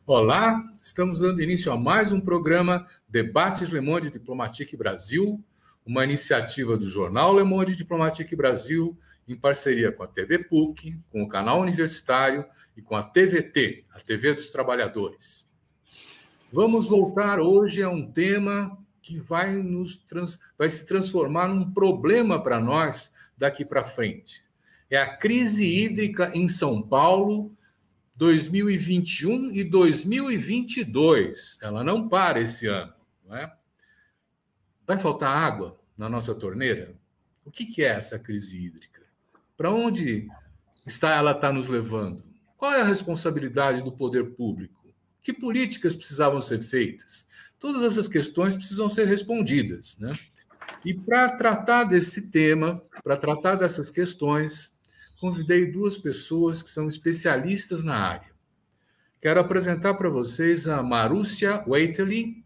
Olá, estamos dando início a mais um programa Debates Le Monde Diplomatique Brasil, uma iniciativa do jornal Le Monde Diplomatique Brasil, em parceria com a TV PUC, com o canal universitário e com a TVT, a TV dos Trabalhadores. Vamos voltar hoje a um tema que vai se transformar num problema para nós daqui para frente. É a crise hídrica em São Paulo, 2021 e 2022. Ela não para esse ano, não é? Vai faltar água na nossa torneira? O que é essa crise hídrica? Para onde ela está nos levando? Qual é a responsabilidade do poder público? Que políticas precisavam ser feitas? Todas essas questões precisam ser respondidas, né? E para tratar desse tema, para tratar dessas questões, convidei duas pessoas que são especialistas na área. Quero apresentar para vocês a Marúcia Waitley.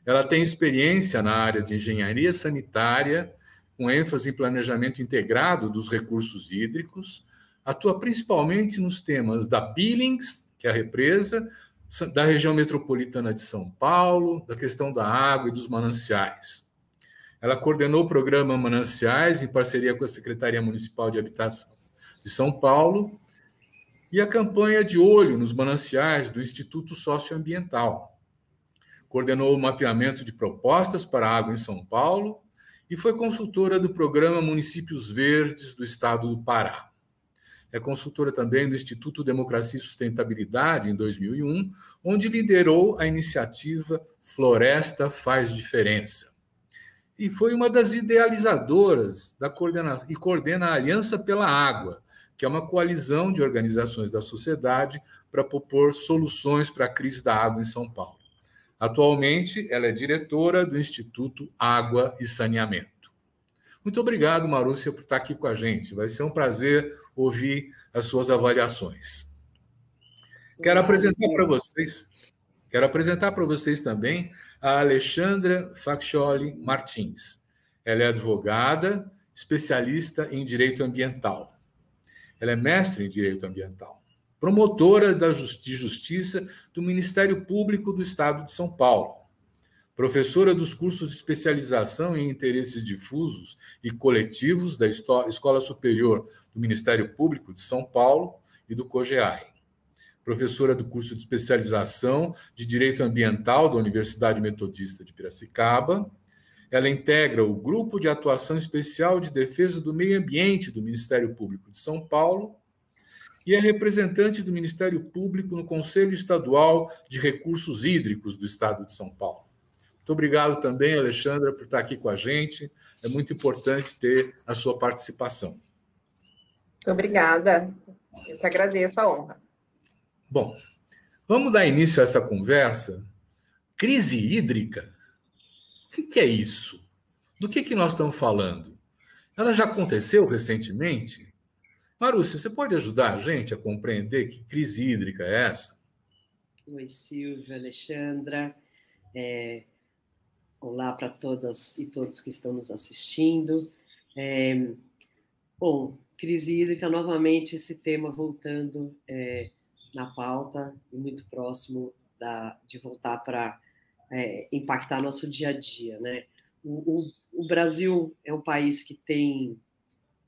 Ela tem experiência na área de engenharia sanitária, com ênfase em planejamento integrado dos recursos hídricos. Atua principalmente nos temas da Billings, que é a represa, da região metropolitana de São Paulo, da questão da água e dos mananciais. Ela coordenou o programa Mananciais em parceria com a Secretaria Municipal de Habitação de São Paulo e a campanha de olho nos mananciais do Instituto Socioambiental. Coordenou o mapeamento de propostas para a água em São Paulo e foi consultora do programa Municípios Verdes do Estado do Pará. É consultora também do Instituto Democracia e Sustentabilidade, em 2001, onde liderou a iniciativa Floresta Faz Diferença. E foi uma das idealizadoras da coordenação, e coordena a Aliança pela Água, que é uma coalizão de organizações da sociedade para propor soluções para a crise da água em São Paulo. Atualmente, ela é diretora do Instituto Água e Saneamento. Muito obrigado, Marúcia, por estar aqui com a gente. Vai ser um prazer ouvir as suas avaliações. Quero apresentar para vocês também a Alexandra Faccioli Martins. Ela é advogada, especialista em direito ambiental. Ela é mestre em direito ambiental, promotora de justiça do Ministério Público do Estado de São Paulo, professora dos cursos de especialização em interesses difusos e coletivos da Escola Superior do Ministério Público de São Paulo e do COGEAI, professora do curso de especialização de Direito Ambiental da Universidade Metodista de Piracicaba. Ela integra o Grupo de Atuação Especial de Defesa do Meio Ambiente do Ministério Público de São Paulo e é representante do Ministério Público no Conselho Estadual de Recursos Hídricos do Estado de São Paulo. Muito obrigado também, Alexandra, por estar aqui com a gente. É muito importante ter a sua participação. Muito obrigada. Eu que agradeço a honra. Bom, vamos dar início a essa conversa. Crise hídrica? O que é isso? Do que nós estamos falando? Ela já aconteceu recentemente? Marúcia, você pode ajudar a gente a compreender que crise hídrica é essa? Oi, Silvia, Alexandra. Olá para todas e todos que estão nos assistindo. Bom, crise hídrica, novamente, esse tema voltando na pauta e muito próximo de voltar para impactar nosso dia a dia, né? O Brasil é um país que tem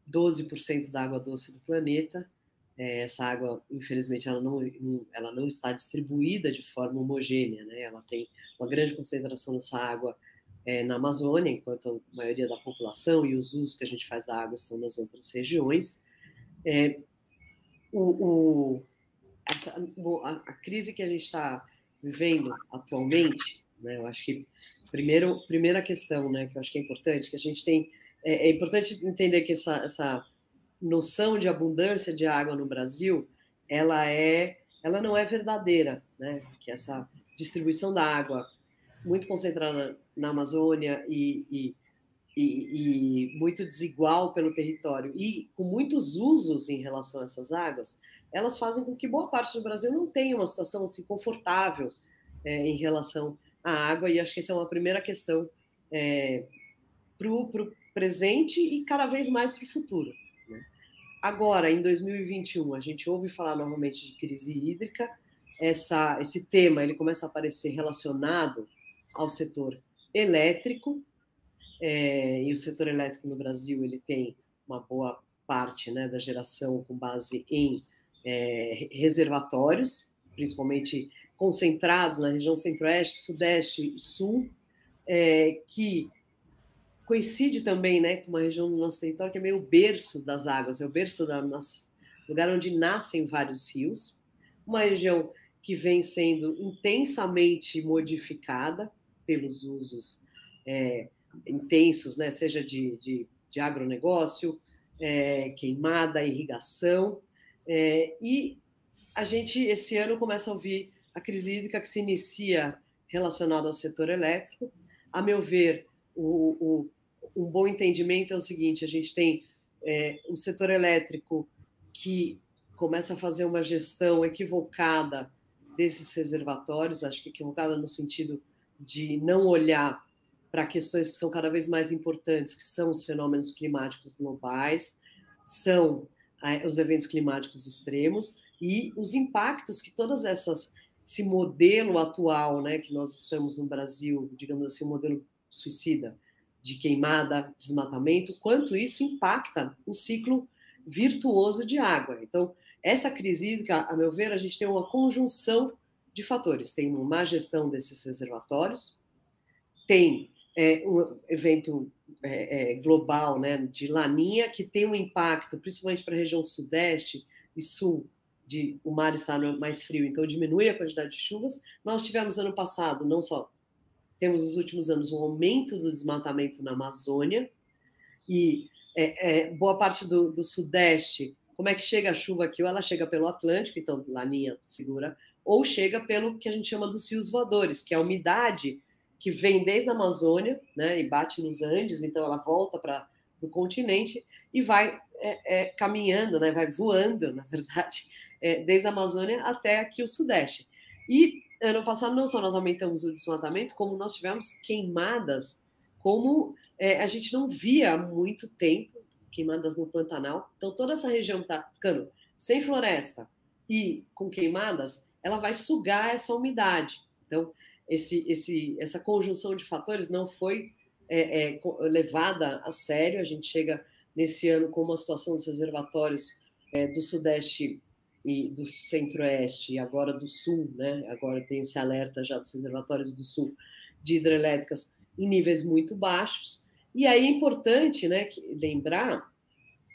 12% da água doce do planeta. Essa água, infelizmente, ela não está distribuída de forma homogênea, né? Ela tem uma grande concentração dessa água na Amazônia, enquanto a maioria da população e os usos que a gente faz da água estão nas outras regiões. A crise que a gente está vivendo atualmente, né, eu acho que primeira questão, né, que eu acho que é importante, que a gente tem, é importante entender que essa noção de abundância de água no Brasil, ela não é verdadeira, né, que essa distribuição da água muito concentrada na Amazônia e muito desigual pelo território e com muitos usos em relação a essas águas, elas fazem com que boa parte do Brasil não tenha uma situação assim confortável em relação à água, e acho que essa é uma primeira questão para o presente e cada vez mais para o futuro, né? Agora, em 2021, a gente ouve falar novamente de crise hídrica, esse tema ele começa a aparecer relacionado ao setor elétrico, e o setor elétrico no Brasil ele tem uma boa parte, né, da geração com base em reservatórios, principalmente concentrados na região centro-oeste, sudeste e sul, que coincide também, né, com uma região do nosso território que é meio o berço das águas, é o berço lugar onde nascem vários rios, uma região que vem sendo intensamente modificada pelos usos intensos, né, seja de agronegócio, queimada, irrigação, e a gente, esse ano, começa a ouvir a crise hídrica que se inicia relacionada ao setor elétrico. A meu ver, um bom entendimento é o seguinte: a gente tem um setor elétrico que começa a fazer uma gestão equivocada desses reservatórios, acho que equivocada no sentido de não olhar para questões que são cada vez mais importantes, que são os fenômenos climáticos globais, são os eventos climáticos extremos e os impactos que esse modelo atual, né, que nós estamos no Brasil, digamos assim, um modelo suicida de queimada, desmatamento, quanto isso impacta o ciclo virtuoso de água. Então, essa crise hídrica, a meu ver, a gente tem uma conjunção de fatores. Tem uma má gestão desses reservatórios, tem um evento global, né, de laninha, que tem um impacto, principalmente para a região sudeste e sul, o mar está mais frio, então diminui a quantidade de chuvas. Nós tivemos ano passado, não só temos nos últimos anos um aumento do desmatamento na Amazônia, e boa parte do sudeste, como é que chega a chuva aqui? Ou ela chega pelo Atlântico, então laninha segura, ou chega pelo que a gente chama dos rios voadores, que é a umidade que vem desde a Amazônia, né, e bate nos Andes, então ela volta para o continente e vai caminhando, né, vai voando, na verdade, desde a Amazônia até aqui o Sudeste. E ano passado não só nós aumentamos o desmatamento, como nós tivemos queimadas, como a gente não via há muito tempo, queimadas no Pantanal. Então toda essa região que está ficando sem floresta e com queimadas, ela vai sugar essa umidade. Então essa conjunção de fatores não foi levada a sério. A gente chega nesse ano com uma situação dos reservatórios do Sudeste e do Centro-Oeste, e agora do Sul, né? Agora tem esse alerta já dos reservatórios do Sul de hidrelétricas em níveis muito baixos. E aí é importante, né, lembrar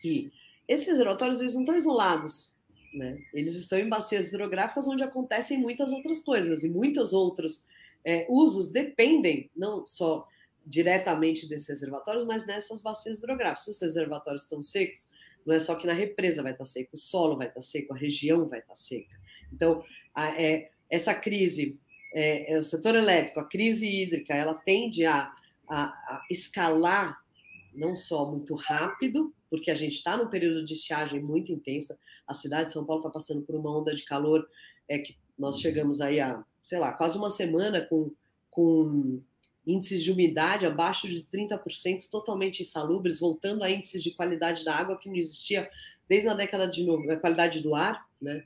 que esses reservatórios eles não estão isolados, né? Eles estão em bacias hidrográficas onde acontecem muitas outras coisas, e muitos outros usos dependem não só diretamente desses reservatórios, mas nessas bacias hidrográficas. Se os reservatórios estão secos, não é só que na represa vai estar seco, o solo vai estar seco, a região vai estar seca. Então, essa crise, o setor elétrico, a crise hídrica, ela tende a escalar não só muito rápido, porque a gente está num período de estiagem muito intensa. A cidade de São Paulo está passando por uma onda de calor que nós chegamos aí a, sei lá, quase uma semana com índices de umidade abaixo de 30%, totalmente insalubres, voltando a índices de qualidade da água que não existia desde a década de 90, a qualidade do ar, né?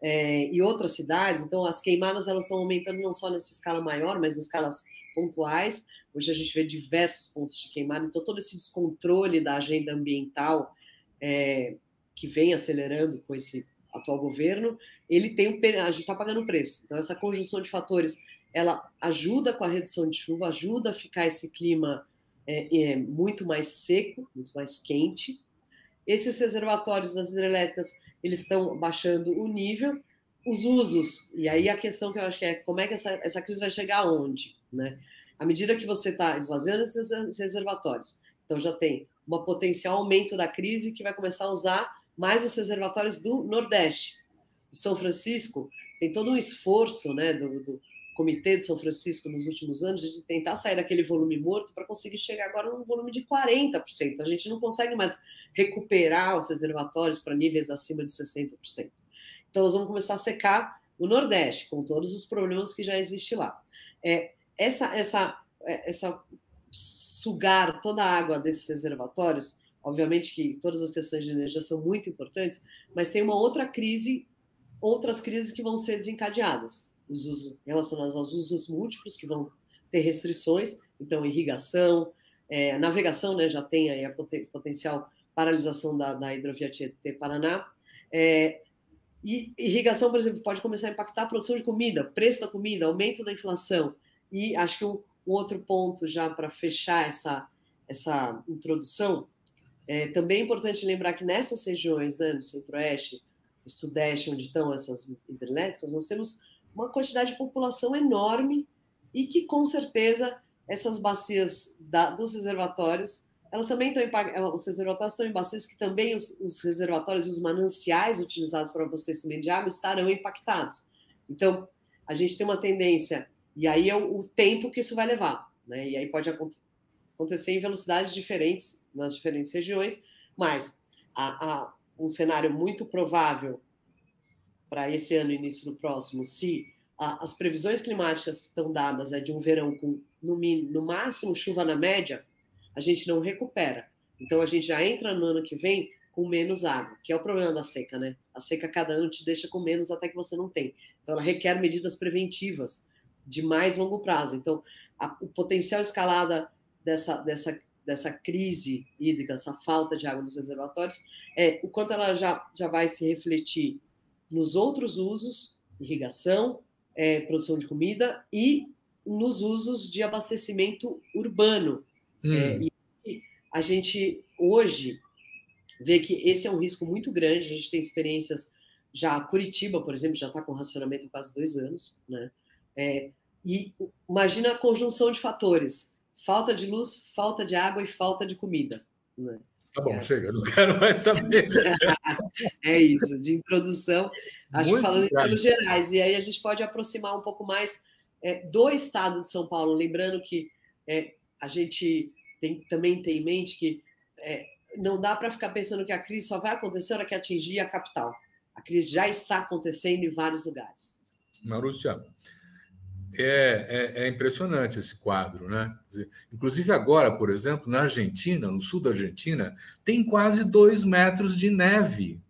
E outras cidades. Então, as queimadas elas estão aumentando não só nessa escala maior, mas em escalas pontuais. Hoje a gente vê diversos pontos de queimada. Então, todo esse descontrole da agenda ambiental que vem acelerando com esse atual governo, a gente está pagando o preço. Então, essa conjunção de fatores ela ajuda com a redução de chuva, ajuda a ficar esse clima muito mais seco, muito mais quente. Esses reservatórios das hidrelétricas, eles estão baixando o nível, os usos, e aí a questão que eu acho que como é que essa crise vai chegar aonde, né? À medida que você está esvaziando esses reservatórios, então já tem um potencial aumento da crise que vai começar a usar mais os reservatórios do Nordeste. O São Francisco tem todo um esforço, né, do Comitê de São Francisco nos últimos anos de tentar sair daquele volume morto para conseguir chegar agora num volume de 40%. A gente não consegue mais recuperar os reservatórios para níveis acima de 60%. Então, nós vamos começar a secar o Nordeste, com todos os problemas que já existem lá. Essa sugar toda a água desses reservatórios, obviamente que todas as questões de energia são muito importantes, mas tem uma outra crise outras crises que vão ser desencadeadas, os usos relacionados aos usos múltiplos, que vão ter restrições, então irrigação, navegação, né, já tem aí a potencial paralisação da hidrovia Tietê-Paraná, e irrigação, por exemplo, pode começar a impactar a produção de comida, preço da comida, aumento da inflação, e acho que o outro ponto já para fechar essa introdução, também é importante lembrar que nessas regiões, né, no centro-oeste e sudeste, onde estão essas hidrelétricas, nós temos uma quantidade de população enorme e que, com certeza, essas bacias dos reservatórios, elas também estão os reservatórios estão em bacias que também os reservatórios e os mananciais utilizados para o abastecimento de água estarão impactados. Então, a gente tem uma tendência, e aí é o tempo que isso vai levar, né? E aí pode acontecer em velocidades diferentes nas diferentes regiões, mas um cenário muito provável para esse ano e início do próximo, se as previsões climáticas que estão dadas de um verão com, no máximo, chuva na média, a gente não recupera. Então, a gente já entra no ano que vem com menos água, que é o problema da seca, né? A seca, cada ano, te deixa com menos até que você não tem. Então, ela requer medidas preventivas de mais longo prazo. Então, o potencial escalada dessa crise hídrica, essa falta de água nos reservatórios, o quanto ela já vai se refletir nos outros usos, irrigação, produção de comida e nos usos de abastecimento urbano. E a gente, hoje, vê que esse é um risco muito grande. A gente tem experiências já, Curitiba, por exemplo, já está com racionamento há quase 2 anos, né? E imagina a conjunção de fatores: falta de luz, falta de água e falta de comida, né? Tá bom, chega, não quero mais saber. É isso, de introdução, acho que falando em termos grave. gerais. E aí a gente pode aproximar um pouco mais do estado de São Paulo, lembrando que a gente também tem em mente que não dá para ficar pensando que a crise só vai acontecer na hora que atingir a capital. A crise já está acontecendo em vários lugares. Marúcia, é impressionante esse quadro, né? Inclusive agora, por exemplo, na Argentina, no sul da Argentina, tem quase 2 metros de neve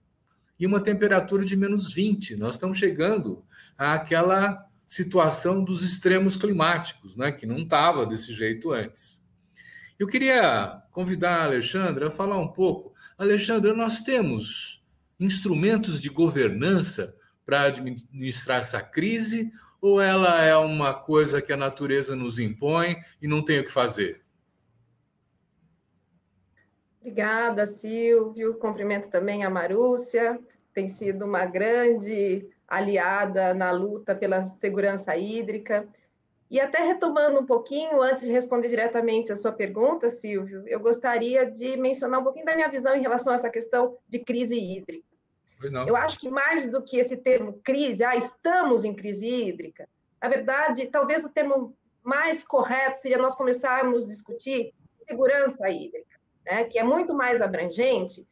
e uma temperatura de -20. Nós estamos chegando àquela situação dos extremos climáticos, né? Que não estava desse jeito antes. Eu queria convidar a Alexandra a falar um pouco. Alexandra, nós temos instrumentos de governança para administrar essa crise, ou ela é uma coisa que a natureza nos impõe e não tem o que fazer? Obrigada, Silvio. Cumprimento também a Marúcia. Tem sido uma grande aliada na luta pela segurança hídrica. E até retomando um pouquinho, antes de responder diretamente a sua pergunta, Silvio, eu gostaria de mencionar um pouquinho da minha visão em relação a essa questão de crise hídrica. Eu acho que mais do que esse termo crise, estamos em crise hídrica, na verdade, talvez o termo mais correto seria nós começarmos a discutir segurança hídrica, né, que é muito mais abrangente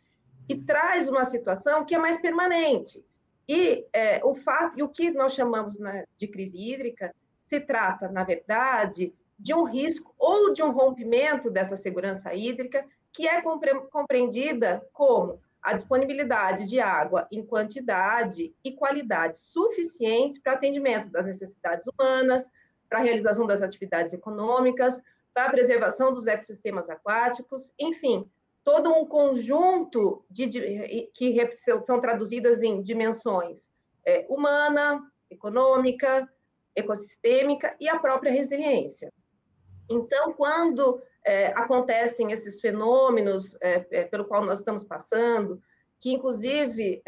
e traz uma situação que é mais permanente. E o que nós chamamos, né, de crise hídrica se trata, na verdade, de um risco ou de um rompimento dessa segurança hídrica que é compreendida como a disponibilidade de água em quantidade e qualidade suficientes para atendimento das necessidades humanas, para a realização das atividades econômicas, para a preservação dos ecossistemas aquáticos, enfim, todo um conjunto que são traduzidas em dimensões humana, econômica, ecossistêmica e a própria resiliência. Então, quando acontecem esses fenômenos pelo qual nós estamos passando, que inclusive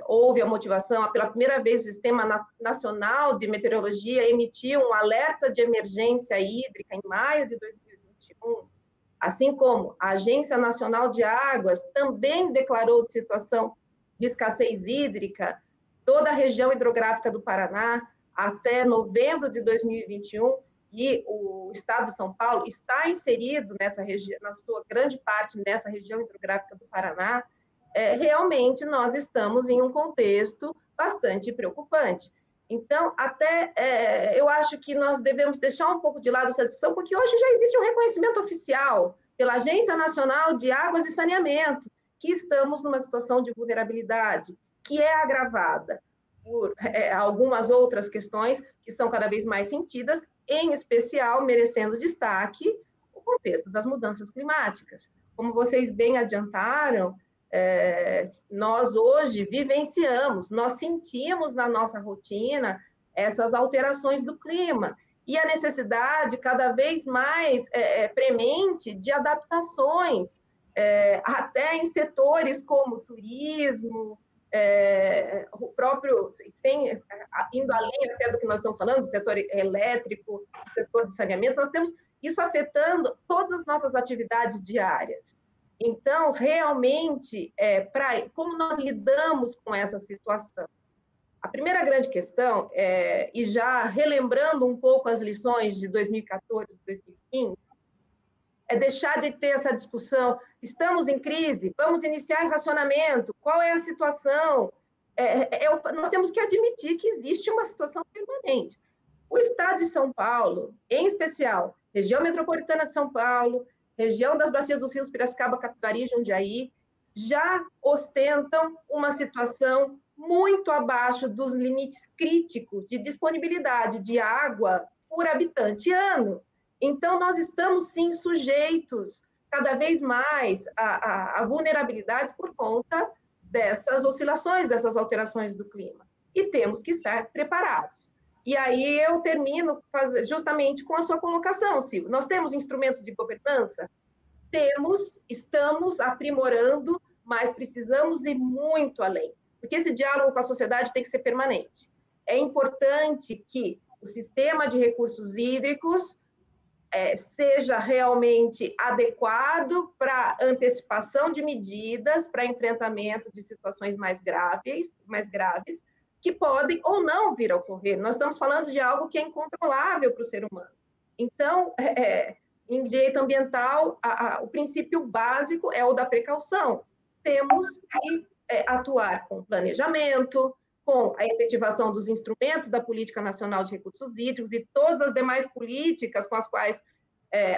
houve a motivação, pela primeira vez o Sistema Nacional de Meteorologia emitiu um alerta de emergência hídrica em maio de 2021, assim como a Agência Nacional de Águas também declarou de situação de escassez hídrica toda a região hidrográfica do Paraná até novembro de 2021, e o estado de São Paulo está inserido nessa região, na sua grande parte nessa região hidrográfica do Paraná. Realmente nós estamos em um contexto bastante preocupante. Então, eu acho que nós devemos deixar um pouco de lado essa discussão, porque hoje já existe um reconhecimento oficial pela Agência Nacional de Águas e Saneamento, que estamos numa situação de vulnerabilidade. que é agravada por algumas outras questões que são cada vez mais sentidas, em especial, merecendo destaque, o contexto das mudanças climáticas. Como vocês bem adiantaram, nós hoje vivenciamos, nós sentimos na nossa rotina essas alterações do clima e a necessidade cada vez mais premente de adaptações, até em setores como turismo, o próprio, indo além até do que nós estamos falando, do setor elétrico, do setor de saneamento, nós temos isso afetando todas as nossas atividades diárias. Então, realmente, como nós lidamos com essa situação? A primeira grande questão, e já relembrando um pouco as lições de 2014 e 2015, é deixar de ter essa discussão, estamos em crise, vamos iniciar racionamento, qual é a situação? Nós temos que admitir que existe uma situação permanente. O Estado de São Paulo, em especial, região metropolitana de São Paulo, região das bacias dos rios Piracicaba, Capivari e Jundiaí, já ostentam uma situação muito abaixo dos limites críticos de disponibilidade de água por habitante ano. Então, nós estamos, sim, sujeitos cada vez mais a vulnerabilidades por conta dessas oscilações, dessas alterações do clima. E temos que estar preparados. E aí eu termino justamente com a sua colocação, Silvio. Nós temos instrumentos de governança? Temos, estamos aprimorando, mas precisamos ir muito além. Porque esse diálogo com a sociedade tem que ser permanente. É importante que o sistema de recursos hídricos seja realmente adequado para antecipação de medidas, para enfrentamento de situações mais graves, que podem ou não vir a ocorrer. Nós estamos falando de algo que é incontrolável para o ser humano. Então, em direito ambiental, o princípio básico é o da precaução. Temos que atuar com planejamento, com a efetivação dos instrumentos da Política Nacional de Recursos Hídricos e todas as demais políticas com as quais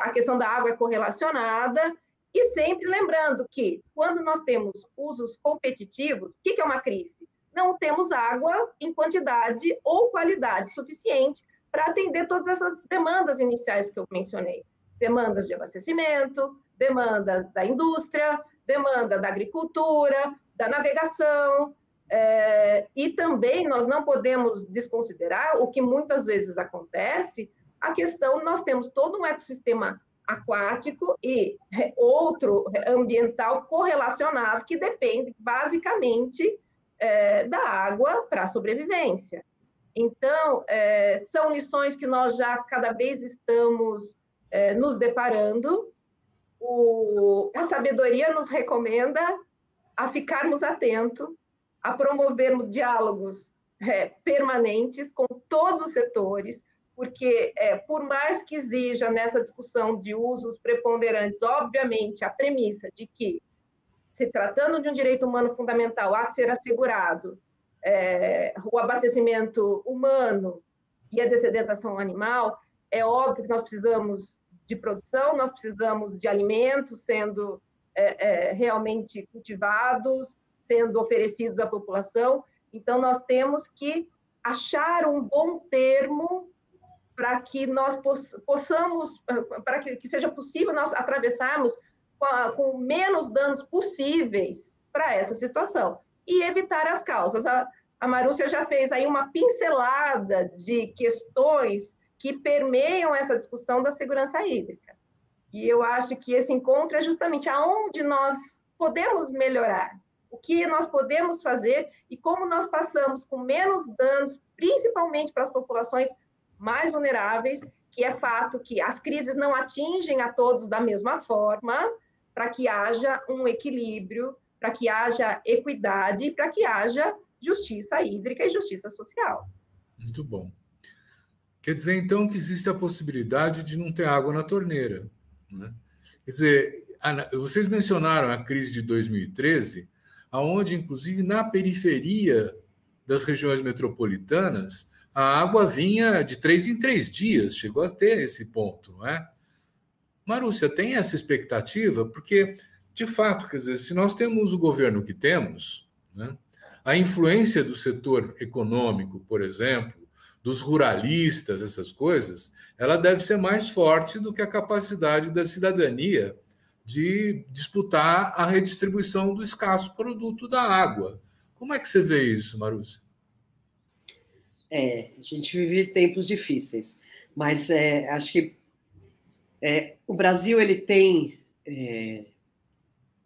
a questão da água é correlacionada, e sempre lembrando que, quando nós temos usos competitivos, o que é uma crise? Não temos água em quantidade ou qualidade suficiente para atender todas essas demandas iniciais que eu mencionei. Demandas de abastecimento, demandas da indústria, demanda da agricultura, da navegação, e também nós não podemos desconsiderar o que muitas vezes acontece, a questão, nós temos todo um ecossistema aquático e outro ambiental correlacionado que depende basicamente da água para a sobrevivência. Então, são lições que nós já cada vez estamos nos deparando. A sabedoria nos recomenda a ficarmos atentos, a promovermos diálogos permanentes com todos os setores, porque, por mais que exija nessa discussão de usos preponderantes, obviamente, a premissa de que, se tratando de um direito humano fundamental, há de ser assegurado o abastecimento humano e a dessedentação animal, é óbvio que nós precisamos de produção, nós precisamos de alimentos sendo realmente cultivados, sendo oferecidos à população. Então, nós temos que achar um bom termo para que nós possamos, para que seja possível nós atravessarmos com menos danos possíveis para essa situação e evitar as causas. A Marúcia já fez aí uma pincelada de questões que permeiam essa discussão da segurança hídrica. E eu acho que esse encontro é justamente aonde nós podemos melhorar, o que nós podemos fazer e como nós passamos com menos danos, principalmente para as populações mais vulneráveis, que é fato que as crises não atingem a todos da mesma forma, para que haja um equilíbrio, para que haja equidade, para que haja justiça hídrica e justiça social. Muito bom. Quer dizer, então, que existe a possibilidade de não ter água na torneira, né? Quer dizer, vocês mencionaram a crise de 2013, onde, inclusive, na periferia das regiões metropolitanas, a água vinha de 3 em 3 dias, chegou a ter esse ponto, não é? Marúcia, tem essa expectativa? Porque, de fato, quer dizer, se nós temos o governo que temos, né, a influência do setor econômico, por exemplo, dos ruralistas, essas coisas, ela deve ser mais forte do que a capacidade da cidadania de disputar a redistribuição do escasso produto da água. Como é que você vê isso, Marúcia? A gente vive tempos difíceis, mas acho que o Brasil ele tem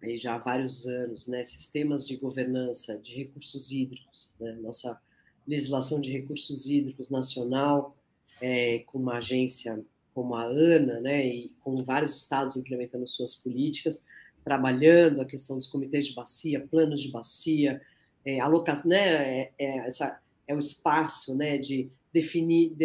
aí já há vários anos, né, sistemas de governança de recursos hídricos, né, nossa legislação de recursos hídricos nacional, com uma agência como a ANA, né, e com vários estados implementando suas políticas, trabalhando a questão dos comitês de bacia, planos de bacia, alocação, né, é o espaço, né, de definir,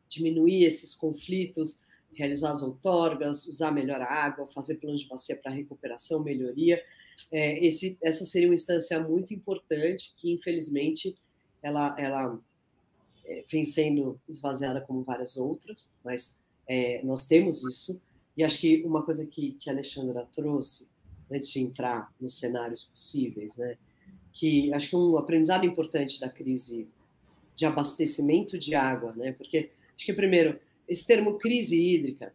diminuir esses conflitos, realizar as outorgas, usar melhor a água, fazer planos de bacia para recuperação, melhoria. Essa seria uma instância muito importante que, infelizmente, ela vem sendo esvaziada como várias outras, mas nós temos isso. E acho que uma coisa que a Alexandra trouxe, antes de entrar nos cenários possíveis, né, que acho que um aprendizado importante da crise de abastecimento de água, né, porque acho que, primeiro, esse termo crise hídrica,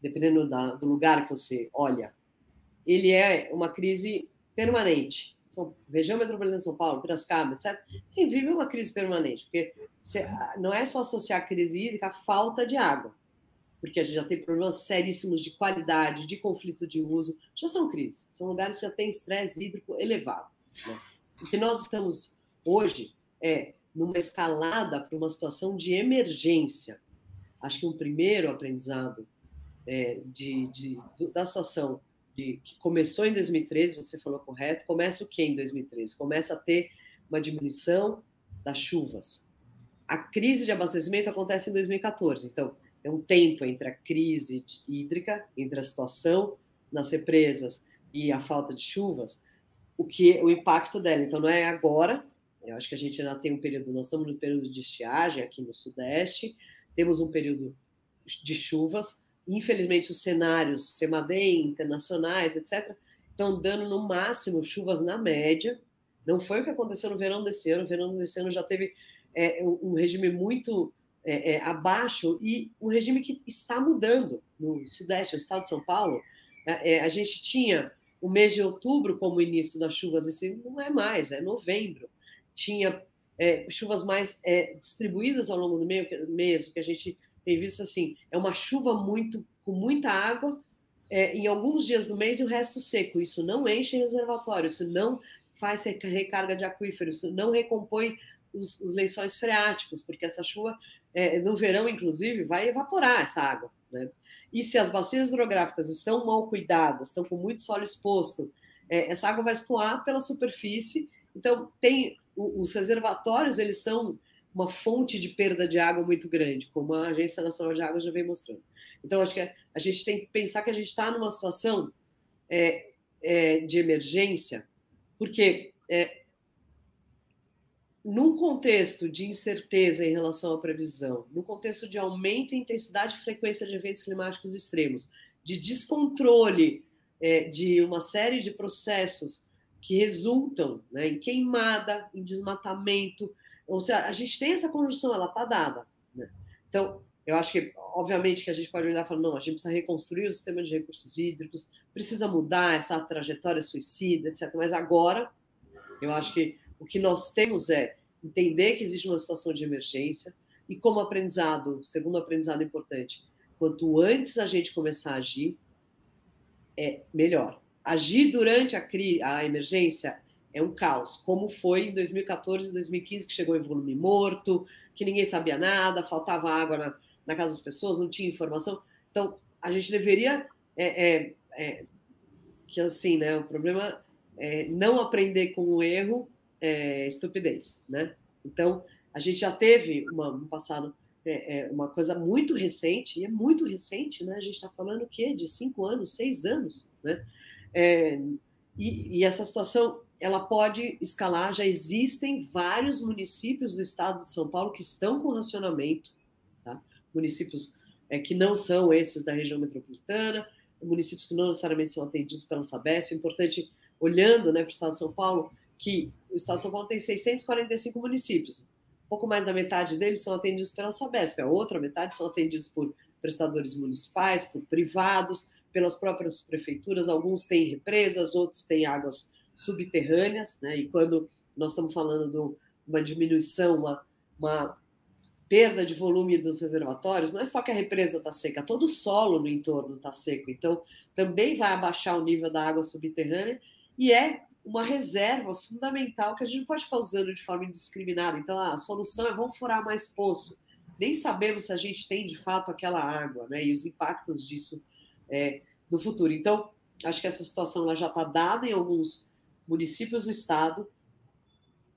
dependendo do lugar que você olha, ele é uma crise permanente. Região metropolitana de São Paulo, Piracicaba, etc., quem vive uma crise permanente, porque não é só associar a crise hídrica à falta de água, porque a gente já tem problemas seríssimos de qualidade, de conflito de uso, já são crises, são lugares que já têm estresse hídrico elevado. Né? O que nós estamos hoje numa escalada para uma situação de emergência. Acho que um primeiro aprendizado da situação que começou em 2013, você falou correto, começa o quê em 2013? Começa a ter uma diminuição das chuvas. A crise de abastecimento acontece em 2014, então é um tempo entre a crise hídrica, entre a situação nas represas e a falta de chuvas, o impacto dela. Então não é agora, eu acho que a gente ainda tem um período, nós estamos no período de estiagem aqui no Sudeste, temos um período de chuvas. Infelizmente, os cenários CEMADEM, internacionais, etc., estão dando, no máximo, chuvas na média. Não foi o que aconteceu no verão desse ano. O verão desse ano já teve um regime muito abaixo e um regime que está mudando no Sudeste, no estado de São Paulo. A gente tinha o mês de outubro como início das chuvas, esse não é mais, é novembro. Tinha chuvas mais distribuídas ao longo do mês, o que a gente tem visto assim, é uma chuva com muita água em alguns dias do mês e o resto seco. Isso não enche reservatório, isso não faz recarga de aquífero, isso não recompõe os lençóis freáticos, porque essa chuva, no verão, inclusive, vai evaporar essa água. Né? E se as bacias hidrográficas estão mal cuidadas, estão com muito solo exposto, essa água vai escoar pela superfície. Então, os reservatórios, eles são uma fonte de perda de água muito grande, como a Agência Nacional de Água já vem mostrando. Então, acho que a gente tem que pensar que a gente está numa situação de emergência, porque num contexto de incerteza em relação à previsão, num contexto de aumento em intensidade e frequência de eventos climáticos extremos, de descontrole de uma série de processos que resultam, né, em queimada, em desmatamento. Ou seja, a gente tem essa conjunção, ela está dada. Né? Então, eu acho que, obviamente, que a gente pode olhar e falar, não, a gente precisa reconstruir o sistema de recursos hídricos, precisa mudar essa trajetória suicida, etc. Mas agora, eu acho que o que nós temos é entender que existe uma situação de emergência e como aprendizado, segundo aprendizado importante, quanto antes a gente começar a agir, melhor. Agir durante a emergência é um caos, como foi em 2014 e 2015, que chegou em volume morto, que ninguém sabia nada, faltava água na casa das pessoas, não tinha informação. Então, a gente deveria... que assim, né, o problema é não aprender com o erro estupidez, né? Então, a gente já teve no passado uma coisa muito recente, e é muito recente, né? A gente está falando o quê? De 5 anos, 6 anos, né? E essa situação, ela pode escalar, já existem vários municípios do estado de São Paulo que estão com racionamento, tá? Municípios que não são esses da região metropolitana, municípios que não necessariamente são atendidos pela Sabesp. É importante, olhando, né, para o estado de São Paulo, que estado de São Paulo tem 645 municípios. Um pouco mais da metade deles são atendidos pela Sabesp, a outra metade são atendidos por prestadores municipais, por privados, pelas próprias prefeituras. Alguns têm represas, outros têm águas subterrâneas, né? E quando nós estamos falando de uma diminuição, uma perda de volume dos reservatórios, não é só que a represa está seca, todo o solo no entorno está seco. Então, também vai abaixar o nível da água subterrânea e é uma reserva fundamental que a gente não pode ficar usando de forma indiscriminada. Então, a solução é vamos furar mais poço. Nem sabemos se a gente tem, de fato, aquela água, né? E os impactos disso no futuro. Então, acho que essa situação ela já está dada em alguns municípios do estado.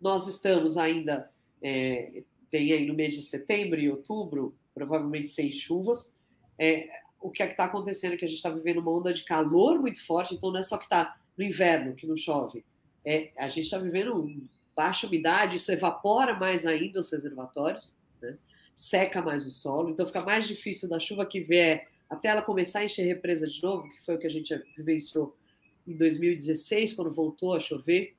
Nós estamos ainda... tem aí no mês de setembro e outubro, provavelmente sem chuvas. O que está acontecendo é que a gente está vivendo uma onda de calor muito forte, então não é só que está no inverno, que não chove. A gente está vivendo baixa umidade, isso evapora mais ainda os reservatórios, né? Seca mais o solo, então fica mais difícil da chuva que vier até ela começar a encher represa de novo, que foi o que a gente vivenciou em 2016, quando voltou a chover.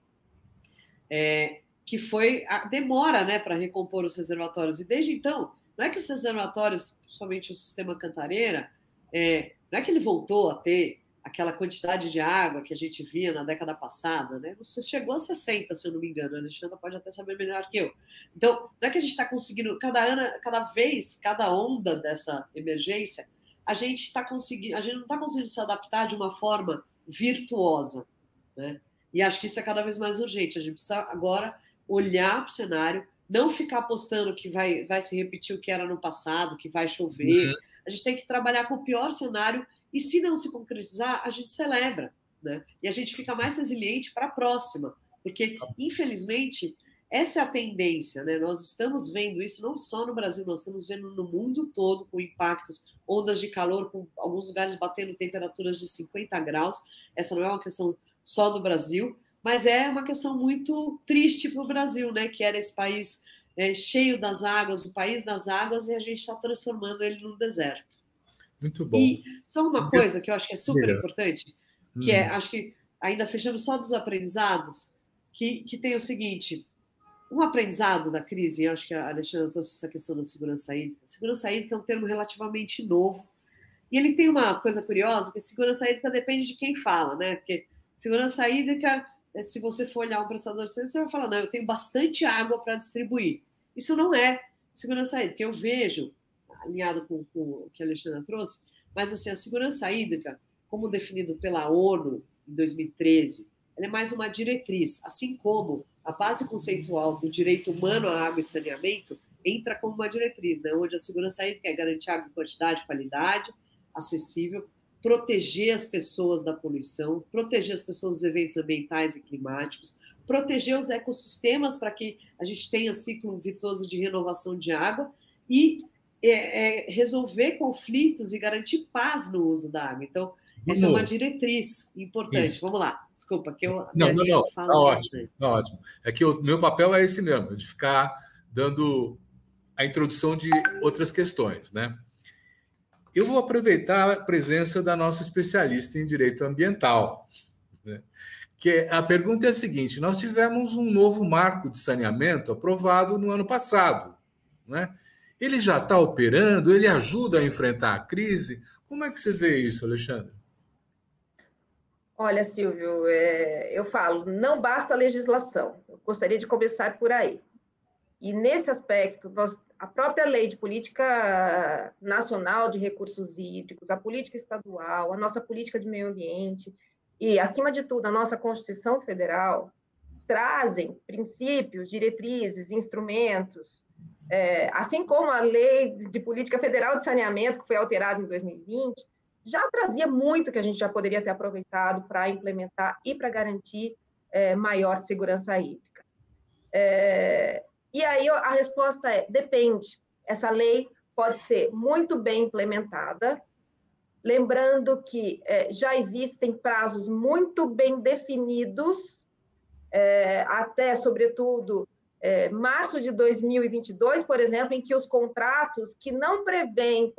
Que foi a demora, né, para recompor os reservatórios. E desde então, não é que os reservatórios, principalmente o sistema Cantareira, não é que ele voltou a ter aquela quantidade de água que a gente via na década passada, né? Você chegou a 60, se eu não me engano, a Alexandra pode até saber melhor que eu. Então, não é que a gente está conseguindo, cada vez, cada onda dessa emergência, a gente não está conseguindo se adaptar de uma forma virtuosa, né? E acho que isso é cada vez mais urgente. A gente precisa agora olhar para o cenário, não ficar apostando que vai se repetir o que era no passado, que vai chover. Uhum. A gente tem que trabalhar com o pior cenário e, se não se concretizar, a gente celebra, né? E a gente fica mais resiliente para a próxima, porque, infelizmente, essa é a tendência, né? Nós estamos vendo isso não só no Brasil, nós estamos vendo no mundo todo, com impactos, ondas de calor, com alguns lugares batendo temperaturas de 50 graus. Essa não é uma questão só do Brasil, mas é uma questão muito triste para o Brasil, né? Que era esse país cheio das águas, o país das águas, e a gente está transformando ele num deserto. Muito bom. E só uma coisa que eu acho que é super importante, que acho que ainda fechando só dos aprendizados, que tem o seguinte: um aprendizado da crise, e acho que a Alexandra trouxe essa questão da segurança hídrica. Segurança hídrica é um termo relativamente novo, e ele tem uma coisa curiosa, que segurança hídrica depende de quem fala, né? Porque segurança hídrica, se você for olhar um prestador de serviço, você vai falar, não, eu tenho bastante água para distribuir. Isso não é segurança hídrica. Eu vejo, alinhado com o que a Alexandra trouxe, mas assim, a segurança hídrica, como definido pela ONU em 2013, ela é mais uma diretriz, assim como a base conceitual do direito humano à água e saneamento entra como uma diretriz, né? Onde a segurança hídrica é garantir água em quantidade, qualidade, acessível, proteger as pessoas da poluição, proteger as pessoas dos eventos ambientais e climáticos, proteger os ecossistemas para que a gente tenha ciclo virtuoso de renovação de água e resolver conflitos e garantir paz no uso da água. Então, essa é uma diretriz importante. Isso. Vamos lá. Desculpa, que eu falo bastante. Tá ótimo. É que o meu papel é esse mesmo, de ficar dando a introdução de outras questões, né? Eu vou aproveitar a presença da nossa especialista em direito ambiental, né? Que a pergunta é a seguinte: nós tivemos um novo marco de saneamento aprovado no ano passado, né? Ele já está operando? Ele ajuda a enfrentar a crise? Como é que você vê isso, Alexandre? Olha, Silvio, eu falo, não basta a legislação. Eu gostaria de começar por aí. E nesse aspecto, a própria lei de política nacional de recursos hídricos, a política estadual, a nossa política de meio ambiente e, acima de tudo, a nossa Constituição Federal trazem princípios, diretrizes, instrumentos, assim como a lei de política federal de saneamento, que foi alterada em 2020, já trazia muito que a gente já poderia ter aproveitado para implementar e para garantir maior segurança hídrica. E aí a resposta depende. Essa lei pode ser muito bem implementada, lembrando que já existem prazos muito bem definidos, até, sobretudo, março de 2022, por exemplo, em que os contratos que não prevêem,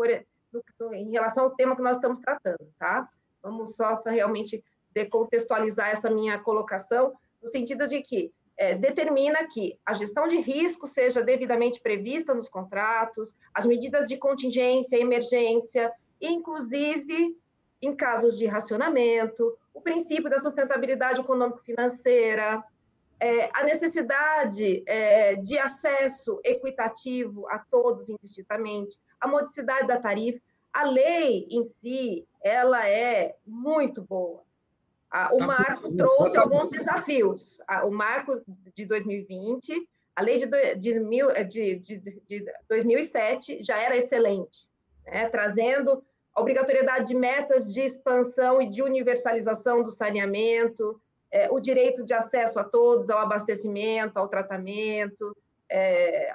em relação ao tema que nós estamos tratando, tá? Vamos só realmente decontextualizar essa minha colocação, no sentido de que determina que a gestão de risco seja devidamente prevista nos contratos, as medidas de contingência, emergência, inclusive em casos de racionamento, o princípio da sustentabilidade econômico-financeira, a necessidade de acesso equitativo a todos indistintamente, a modicidade da tarifa. A lei em si, ela é muito boa. O marco trouxe alguns desafios. O marco de 2020, a lei de 2007 já era excelente, né? Trazendo a obrigatoriedade de metas de expansão e de universalização do saneamento, o direito de acesso a todos ao abastecimento, ao tratamento,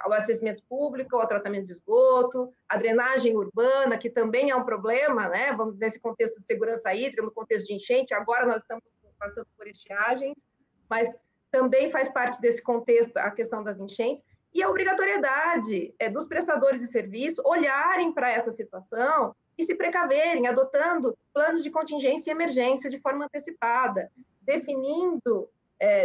ao abastecimento público, ao tratamento de esgoto, a drenagem urbana, que também é um problema, né? Vamos nesse contexto de segurança hídrica, no contexto de enchente, agora nós estamos passando por estiagens, mas também faz parte desse contexto a questão das enchentes, e a obrigatoriedade dos prestadores de serviço olharem para essa situação e se precaverem, adotando planos de contingência e emergência de forma antecipada, definindo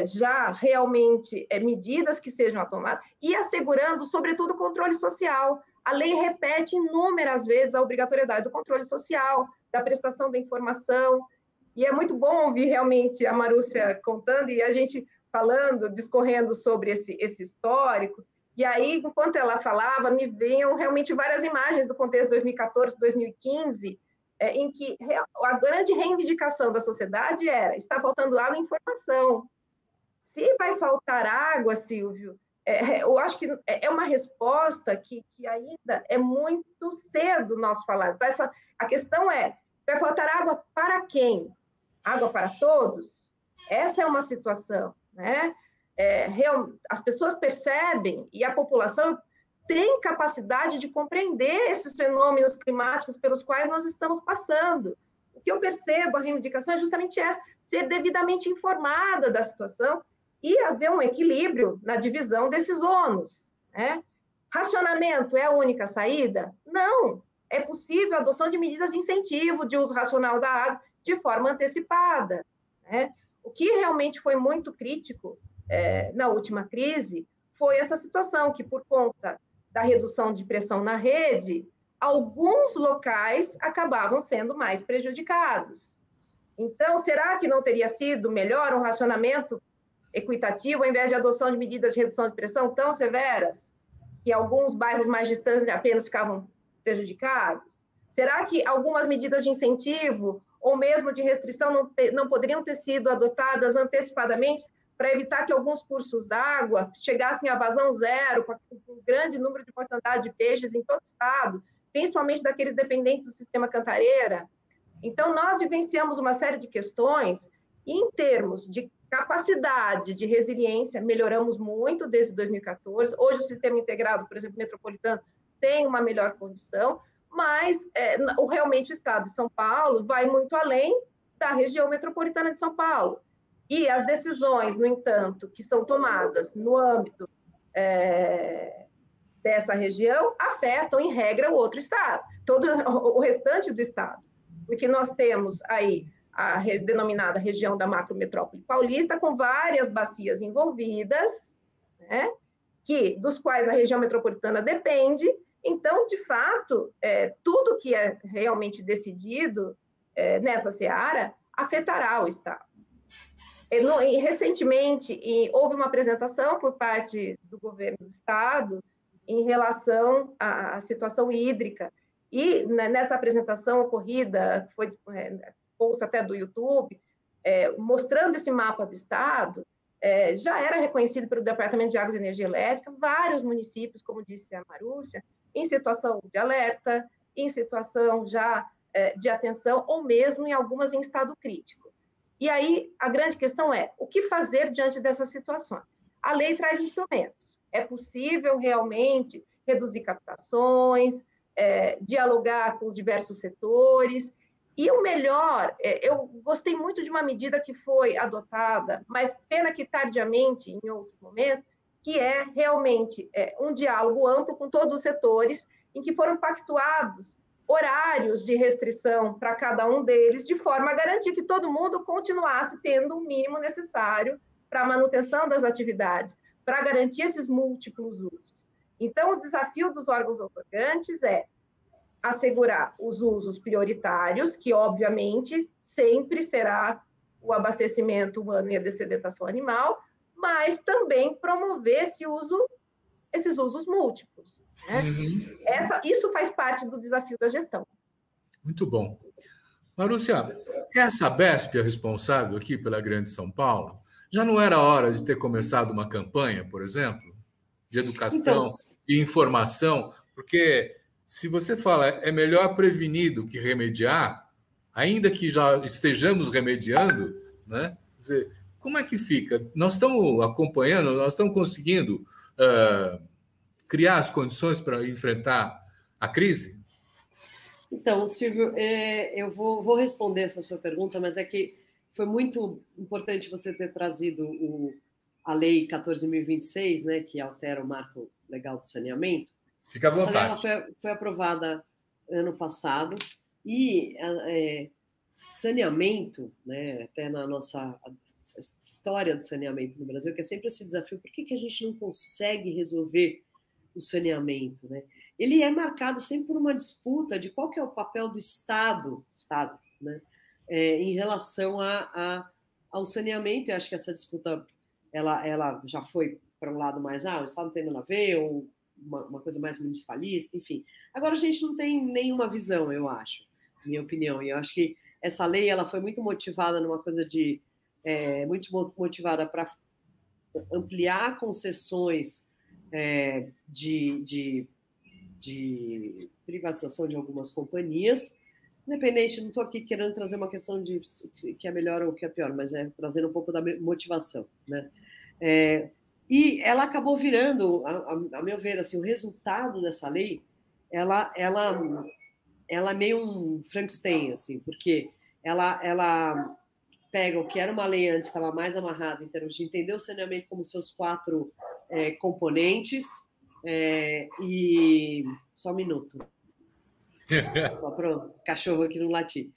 já realmente medidas que sejam tomadas e assegurando, sobretudo, o controle social. A lei repete inúmeras vezes a obrigatoriedade do controle social, da prestação da informação, e é muito bom ouvir realmente a Marúcia contando e a gente falando, discorrendo sobre esse histórico. E aí, enquanto ela falava, me vinham realmente várias imagens do contexto de 2014, 2015, em que a grande reivindicação da sociedade está faltando água e informação. Se vai faltar água, Silvio, eu acho que é uma resposta que ainda é muito cedo nós falar. A questão vai faltar água para quem? Água para todos? Essa é uma situação, né? As pessoas percebem e a população tem capacidade de compreender esses fenômenos climáticos pelos quais nós estamos passando. O que eu percebo, a reivindicação é justamente essa, ser devidamente informada da situação e haver um equilíbrio na divisão desses ônus, né? Racionamento é a única saída? Não. É possível a adoção de medidas de incentivo de uso racional da água de forma antecipada, né? O que realmente foi muito crítico na última crise foi essa situação que, por conta da redução de pressão na rede, alguns locais acabavam sendo mais prejudicados. Então, será que não teria sido melhor um racionamento equitativo, ao invés de adoção de medidas de redução de pressão tão severas, que alguns bairros mais distantes apenas ficavam prejudicados? Será que algumas medidas de incentivo ou mesmo de restrição não poderiam ter sido adotadas antecipadamente para evitar que alguns cursos d'água chegassem a vazão zero, com um grande número de mortandade de peixes em todo o estado, principalmente daqueles dependentes do sistema Cantareira? Então, nós vivenciamos uma série de questões, e em termos de capacidade de resiliência, melhoramos muito desde 2014. Hoje, o sistema integrado, por exemplo, metropolitano, tem uma melhor condição, mas realmente o estado de São Paulo vai muito além da região metropolitana de São Paulo. E as decisões, no entanto, que são tomadas no âmbito dessa região, afetam, em regra, o outro estado, todo o restante do estado. Porque nós temos aí a denominada região da macrometrópole paulista, com várias bacias envolvidas, né, dos quais a região metropolitana depende. Então, de fato, tudo que é realmente decidido nessa seara afetará o estado. Recentemente, houve uma apresentação por parte do governo do estado em relação à situação hídrica, e nessa apresentação ocorrida, que foi posto até do YouTube, mostrando esse mapa do estado, já era reconhecido pelo Departamento de Águas e Energia Elétrica, vários municípios, como disse a Marúcia, em situação de alerta, em situação já de atenção, ou mesmo em algumas em estado crítico. E aí, a grande questão é, o que fazer diante dessas situações? A lei traz instrumentos. É possível realmente reduzir captações, dialogar com os diversos setores, e o melhor, eu gostei muito de uma medida que foi adotada, mas pena que tardiamente, em outro momento, que é realmente um diálogo amplo com todos os setores, em que foram pactuados horários de restrição para cada um deles, de forma a garantir que todo mundo continuasse tendo o mínimo necessário para a manutenção das atividades, para garantir esses múltiplos usos. Então, o desafio dos órgãos outorgantes é assegurar os usos prioritários, que, obviamente, sempre será o abastecimento humano e a dessedentação animal, mas também promover esses usos múltiplos. Né? Isso faz parte do desafio da gestão. Muito bom. Marúcia, é a Sabesp a responsável aqui pela Grande São Paulo? Já não era hora de ter começado uma campanha, por exemplo, de educação e informação? Porque se você fala é melhor prevenir do que remediar, ainda que já estejamos remediando, né? Quer dizer, como é que fica? Nós estamos acompanhando, nós estamos conseguindo criar as condições para enfrentar a crise? Então, Silvio, eu vou responder essa sua pergunta, mas é que foi muito importante você ter trazido a Lei 14.026, né, que altera o Marco Legal do Saneamento. Fica à vontade. Essa lei foi aprovada ano passado e saneamento, né, até na nossa história do saneamento no Brasil, que é sempre esse desafio, por que a gente não consegue resolver o saneamento, né? Ele é marcado sempre por uma disputa de qual que é o papel do Estado, né, em relação ao saneamento. Eu acho que essa disputa ela já foi para um lado mais, o Estado não tem nada a ver, ou uma coisa mais municipalista, enfim. Agora a gente não tem nenhuma visão, eu acho, minha opinião. E eu acho que essa lei ela foi muito motivada numa coisa muito motivada para ampliar concessões de privatização de algumas companhias, independente, não estou aqui querendo trazer uma questão de que é melhor ou que é pior, mas trazendo um pouco da motivação, né? E ela acabou virando, a meu ver, assim, o resultado dessa lei, ela é meio um Frankenstein, assim, porque ela pega o que era uma lei antes, estava mais amarrada em termos de entender o saneamento como seus 4 componentes, e... Só um minuto. Só para o cachorro aqui não latir.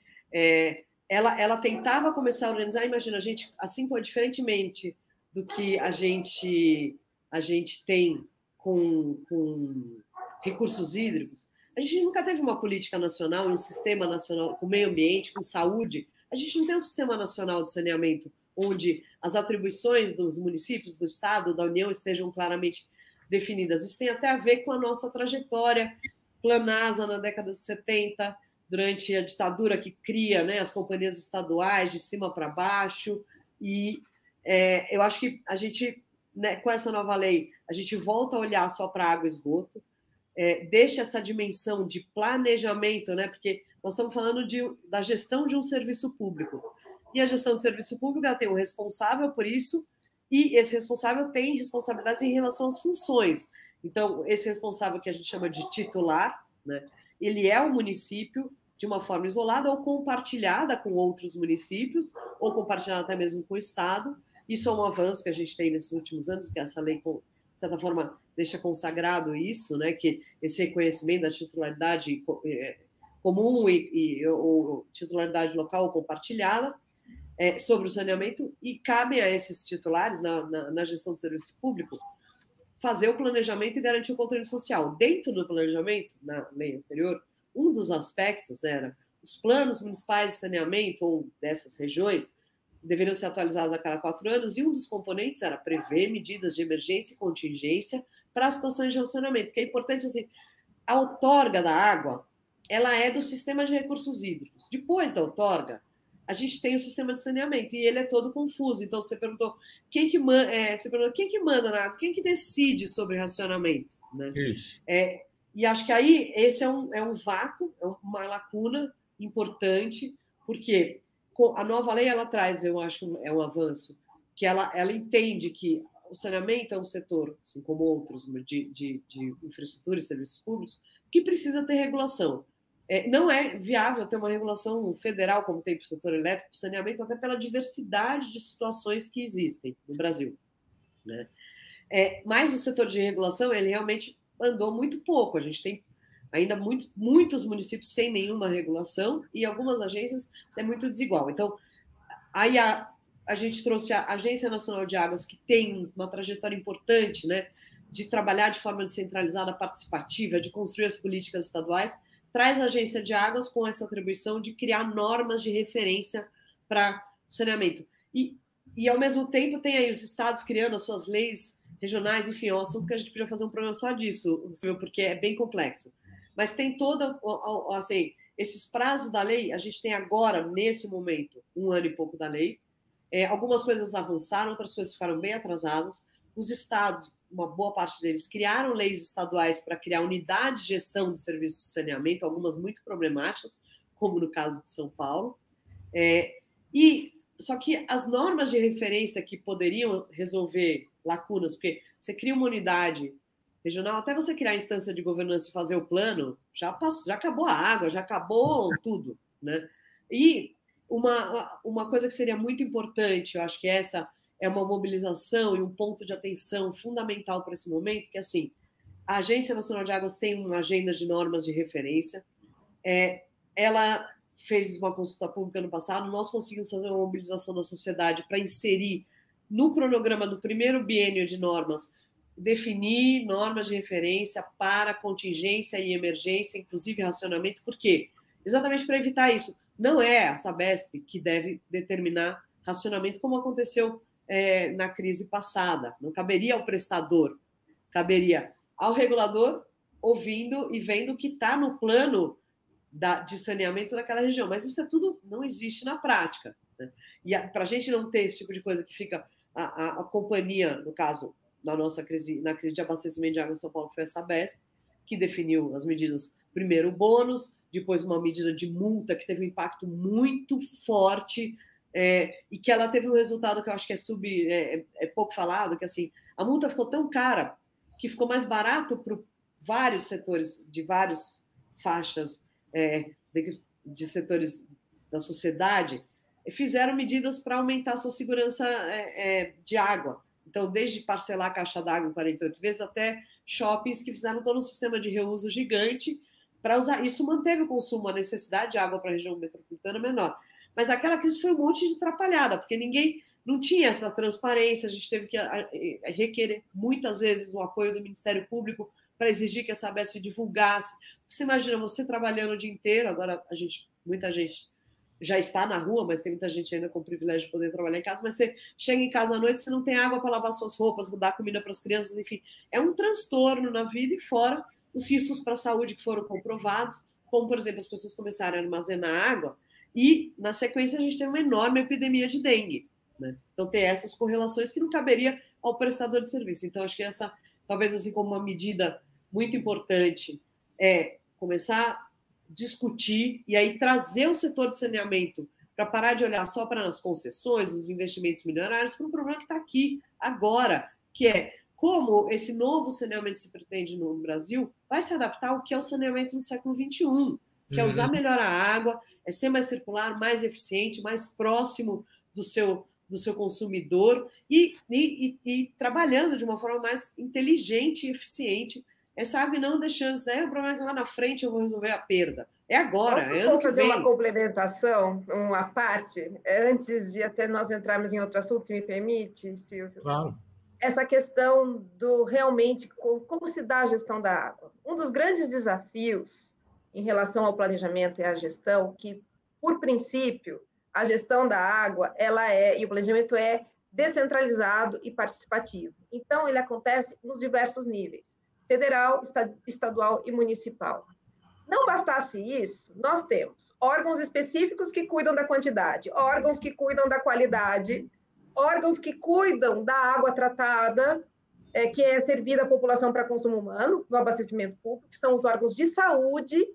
Ela tentava começar a organizar, imagina, a gente, assim como diferentemente do que a gente tem com recursos hídricos, a gente nunca teve uma política nacional, um sistema nacional com meio ambiente, com saúde. A gente não tem um sistema nacional de saneamento onde as atribuições dos municípios, do Estado, da União estejam claramente definidas. Isso tem até a ver com a nossa trajetória. Planasa na década de 70, durante a ditadura que cria, né, as companhias estaduais de cima para baixo, e eu acho que a gente, né, com essa nova lei, a gente volta a olhar só para água e esgoto, deixa essa dimensão de planejamento, né, porque nós estamos falando da gestão de um serviço público, e a gestão de serviço público ela tem um responsável por isso, e esse responsável tem responsabilidades em relação às funções. Então, esse responsável que a gente chama de titular, né, ele é o município de uma forma isolada ou compartilhada com outros municípios, ou compartilhada até mesmo com o Estado. Isso é um avanço que a gente tem nesses últimos anos, que essa lei, de certa forma, deixa consagrado isso, né, que esse reconhecimento da titularidade comum ou titularidade local ou compartilhada sobre o saneamento, e cabe a esses titulares, na gestão do serviço público, fazer o planejamento e garantir o controle social. Dentro do planejamento, na lei anterior, um dos aspectos era os planos municipais de saneamento ou dessas regiões deveriam ser atualizados a cada 4 anos, e um dos componentes era prever medidas de emergência e contingência para situações de racionamento, que é importante, assim, a outorga da água, ela é do sistema de recursos hídricos. Depois da outorga, a gente tem o sistema de saneamento, e ele é todo confuso. Então, você perguntou quem que manda na água, quem que decide sobre racionamento, né? Isso. E acho que aí esse é um vácuo, é uma lacuna importante, porque a nova lei ela traz, eu acho, é um avanço, que ela entende que o saneamento é um setor, assim como outros, de infraestrutura e serviços públicos, que precisa ter regulação. Não é viável ter uma regulação federal, como tem para o setor elétrico, para o saneamento, até pela diversidade de situações que existem no Brasil, né? Mas o setor de regulação, ele realmente andou muito pouco. A gente tem ainda muitos municípios sem nenhuma regulação, e algumas agências é muito desigual. Então, aí a gente trouxe a Agência Nacional de Águas, que tem uma trajetória importante, né, de trabalhar de forma descentralizada, participativa, de construir as políticas estaduais, traz a Agência de Águas com essa atribuição de criar normas de referência para saneamento. E, ao mesmo tempo, tem aí os estados criando as suas leis regionais, enfim, é um assunto que a gente podia fazer um programa só disso, porque é bem complexo. Mas tem toda, assim, esses prazos da lei, a gente tem agora, nesse momento, 1 ano e pouco da lei. Algumas coisas avançaram, outras coisas ficaram bem atrasadas. Os estados, uma boa parte deles, criaram leis estaduais para criar unidade de gestão do serviço de saneamento, algumas muito problemáticas, como no caso de São Paulo. Só que as normas de referência que poderiam resolver lacunas, porque você cria uma unidade regional, até você criar a instância de governança e fazer o plano, já acabou a água, já acabou tudo, né? E uma coisa que seria muito importante, eu acho que essa é uma mobilização e um ponto de atenção fundamental para esse momento, que assim, a Agência Nacional de Águas tem uma agenda de normas de referência, ela fez uma consulta pública no passado, nós conseguimos fazer uma mobilização da sociedade para inserir no cronograma do primeiro biênio de normas, definir normas de referência para contingência e emergência, inclusive racionamento. Por quê? Exatamente para evitar isso. Não é a Sabesp que deve determinar racionamento, como aconteceu na crise passada. Não caberia ao prestador, caberia ao regulador, ouvindo e vendo o que está no plano de saneamento daquela região. Mas isso tudo não existe na prática, né? E para a gente não ter esse tipo de coisa que fica a companhia, no caso, na crise de abastecimento de água em São Paulo, foi a Sabesp, que definiu as medidas, primeiro o bônus, depois uma medida de multa que teve um impacto muito forte, e que ela teve um resultado que eu acho que é pouco falado, que assim, a multa ficou tão cara que ficou mais barato para vários setores, de várias faixas de setores da sociedade, fizeram medidas para aumentar a sua segurança de água. Então, desde parcelar a caixa d'água em 48 vezes até shoppings que fizeram todo um sistema de reuso gigante para usar. Isso manteve o consumo, a necessidade de água para a região metropolitana menor. Mas aquela crise foi um monte de atrapalhada, porque ninguém não tinha essa transparência, a gente teve que requerer muitas vezes o apoio do Ministério Público para exigir que a Sabesp divulgasse. Você imagina você trabalhando o dia inteiro, agora muita gente já está na rua, mas tem muita gente ainda com o privilégio de poder trabalhar em casa, mas você chega em casa à noite, você não tem água para lavar suas roupas, dar comida para as crianças, enfim. É um transtorno na vida, e fora os riscos para a saúde que foram comprovados, como, por exemplo, as pessoas começaram a armazenar água e, na sequência, a gente tem uma enorme epidemia de dengue, né? Então, tem essas correlações que não caberia ao prestador de serviço. Então, acho que essa, talvez assim como uma medida muito importante, começar a discutir e aí trazer o setor de saneamento para parar de olhar só para as concessões, os investimentos milionários, para um problema que está aqui agora, que é como esse novo saneamento se pretende no Brasil vai se adaptar ao que é o saneamento no século XXI, que é usar melhor a água, é ser mais circular, mais eficiente, mais próximo do seu consumidor e trabalhando de uma forma mais inteligente e eficiente. Sabe, não deixando isso daí, o problema é que lá na frente eu vou resolver a perda. É agora, é ano que vem. Fazer uma complementação, uma parte, antes de até nós entrarmos em outro assunto, se me permite, Silvio? Claro. Essa questão do realmente como se dá a gestão da água. Um dos grandes desafios em relação ao planejamento e à gestão, que, por princípio, a gestão da água e o planejamento é descentralizado e participativo. Então, ele acontece nos diversos níveis: federal, estadual e municipal. Não bastasse isso, nós temos órgãos específicos que cuidam da quantidade, órgãos que cuidam da qualidade, órgãos que cuidam da água tratada, que é servida à população para consumo humano, no abastecimento público, que são os órgãos de saúde.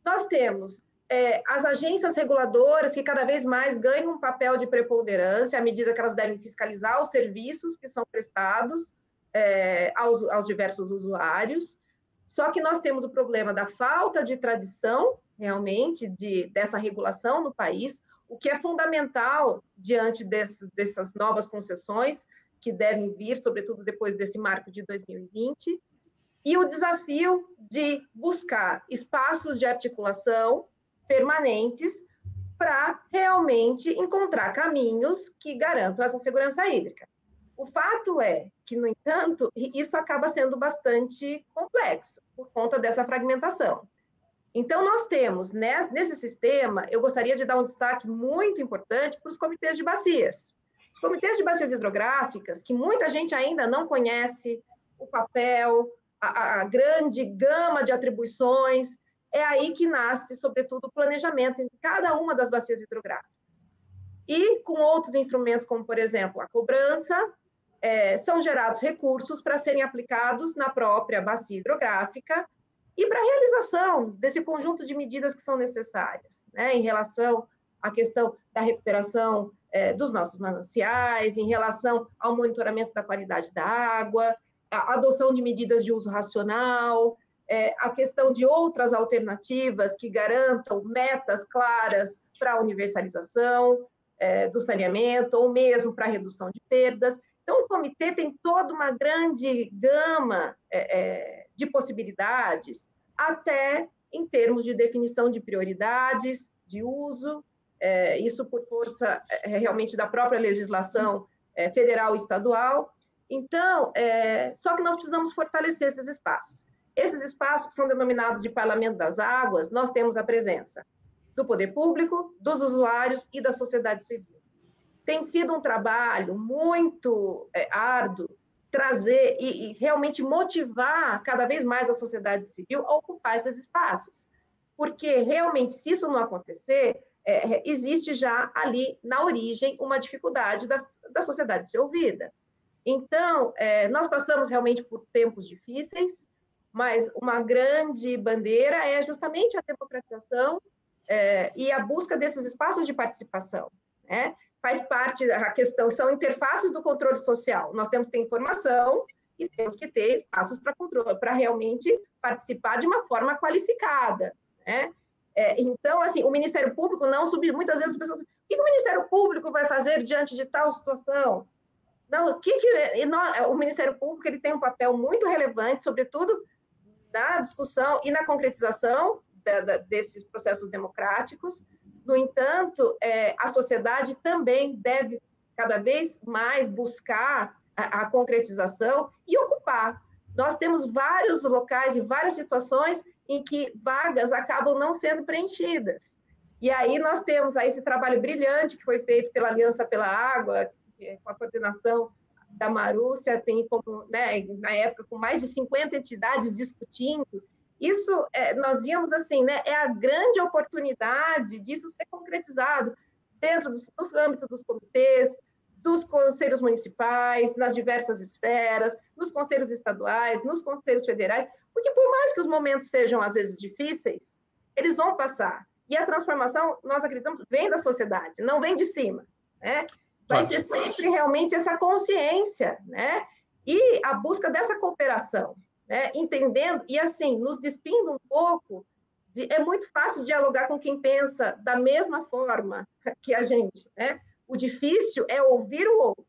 Nós temos as agências reguladoras, que cada vez mais ganham um papel de preponderância, à medida que elas devem fiscalizar os serviços que são prestados aos diversos usuários. Só que nós temos o problema da falta de tradição, realmente, dessa regulação no país, o que é fundamental diante dessas novas concessões que devem vir, sobretudo depois desse marco de 2020, e o desafio de buscar espaços de articulação permanentes para realmente encontrar caminhos que garantam essa segurança hídrica. O fato é que, no entanto, isso acaba sendo bastante complexo por conta dessa fragmentação. Então, nós temos, nesse sistema, eu gostaria de dar um destaque muito importante para os comitês de bacias. Os comitês de bacias hidrográficas, que muita gente ainda não conhece o papel, a grande gama de atribuições, é aí que nasce, sobretudo, o planejamento em cada uma das bacias hidrográficas. E com outros instrumentos, como, por exemplo, a cobrança, são gerados recursos para serem aplicados na própria bacia hidrográfica e para a realização desse conjunto de medidas que são necessárias, né, em relação à questão da recuperação dos nossos mananciais, em relação ao monitoramento da qualidade da água, a adoção de medidas de uso racional, a questão de outras alternativas que garantam metas claras para a universalização do saneamento, ou mesmo para a redução de perdas. Então, o comitê tem toda uma grande gama de possibilidades, até em termos de definição de prioridades, de uso, isso por força realmente da própria legislação federal e estadual. Então, só que nós precisamos fortalecer esses espaços. Esses espaços que são denominados de Parlamento das Águas, nós temos a presença do poder público, dos usuários e da sociedade civil. Tem sido um trabalho muito árduo trazer e realmente motivar cada vez mais a sociedade civil a ocupar esses espaços, porque realmente, se isso não acontecer, existe já ali na origem uma dificuldade da sociedade ser ouvida. Então, nós passamos realmente por tempos difíceis, mas uma grande bandeira é justamente a democratização e a busca desses espaços de participação, né? Faz parte da questão, são interfaces do controle social. Nós temos que ter informação e temos que ter espaços para controle, para realmente participar de uma forma qualificada, né? Então, assim, o Ministério Público não subir. Muitas vezes as pessoas dizem, o que o Ministério Público vai fazer diante de tal situação? Não, o Ministério Público ele tem um papel muito relevante, sobretudo na discussão e na concretização desses processos democráticos. No entanto, a sociedade também deve cada vez mais buscar a concretização e ocupar. Nós temos vários locais e várias situações em que vagas acabam não sendo preenchidas. E aí nós temos aí esse trabalho brilhante que foi feito pela Aliança pela Água, com a coordenação da Marúcia, tem como, né, na época, com mais de 50 entidades discutindo. Isso, nós víamos assim, né, é a grande oportunidade disso ser concretizado dentro do âmbito dos comitês, dos conselhos municipais, nas diversas esferas, nos conselhos estaduais, nos conselhos federais, porque por mais que os momentos sejam, às vezes, difíceis, eles vão passar. E a transformação, nós acreditamos, vem da sociedade, não vem de cima, né? Vai ter sempre realmente essa consciência, né? E a busca dessa cooperação, né? Entendendo, e assim, nos despindo um pouco, é muito fácil dialogar com quem pensa da mesma forma que a gente, né? O difícil é ouvir o outro,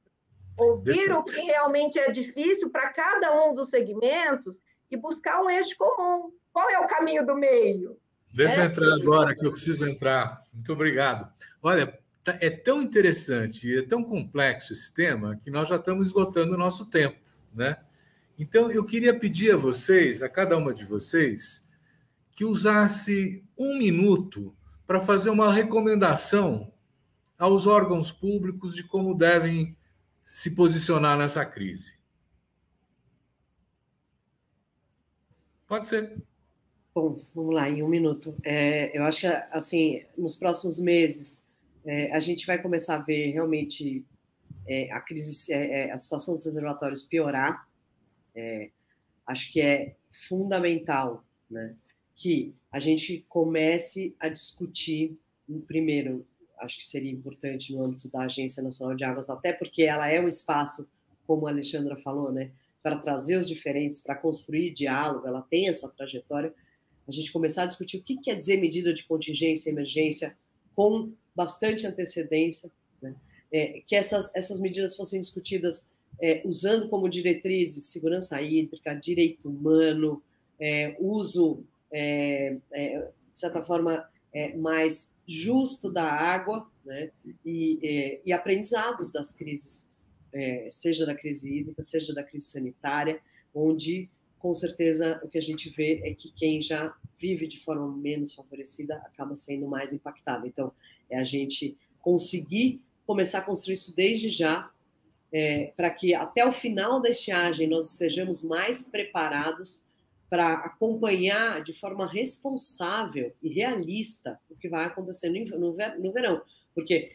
ouvir o que realmente é difícil para cada um dos segmentos e buscar um eixo comum. Qual é o caminho do meio? Deixa eu entrar agora, que eu preciso entrar. Muito obrigado. Olha, é tão interessante e é tão complexo esse tema que nós já estamos esgotando o nosso tempo, né? Então, eu queria pedir a vocês, a cada uma de vocês, que usasse 1 minuto para fazer uma recomendação aos órgãos públicos de como devem se posicionar nessa crise. Pode ser. Bom, vamos lá, em 1 minuto. Eu acho que, assim, nos próximos meses, a gente vai começar a ver realmente a crise, a situação dos reservatórios piorar. Acho que é fundamental, né, que a gente comece a discutir, primeiro, acho que seria importante no âmbito da Agência Nacional de Águas, até porque ela é um espaço, como a Alexandra falou, né, para trazer os diferentes, para construir diálogo, ela tem essa trajetória, a gente começar a discutir o que quer dizer medida de contingência e emergência com bastante antecedência, né, que essas medidas fossem discutidas usando como diretrizes segurança hídrica, direito humano, uso, de certa forma, mais justo da água, né? E aprendizados das crises, seja da crise hídrica, seja da crise sanitária, onde, com certeza, o que a gente vê é que quem já vive de forma menos favorecida acaba sendo mais impactado. Então, é a gente conseguir começar a construir isso desde já, para que até o final da estiagem nós estejamos mais preparados para acompanhar de forma responsável e realista o que vai acontecer no verão. Porque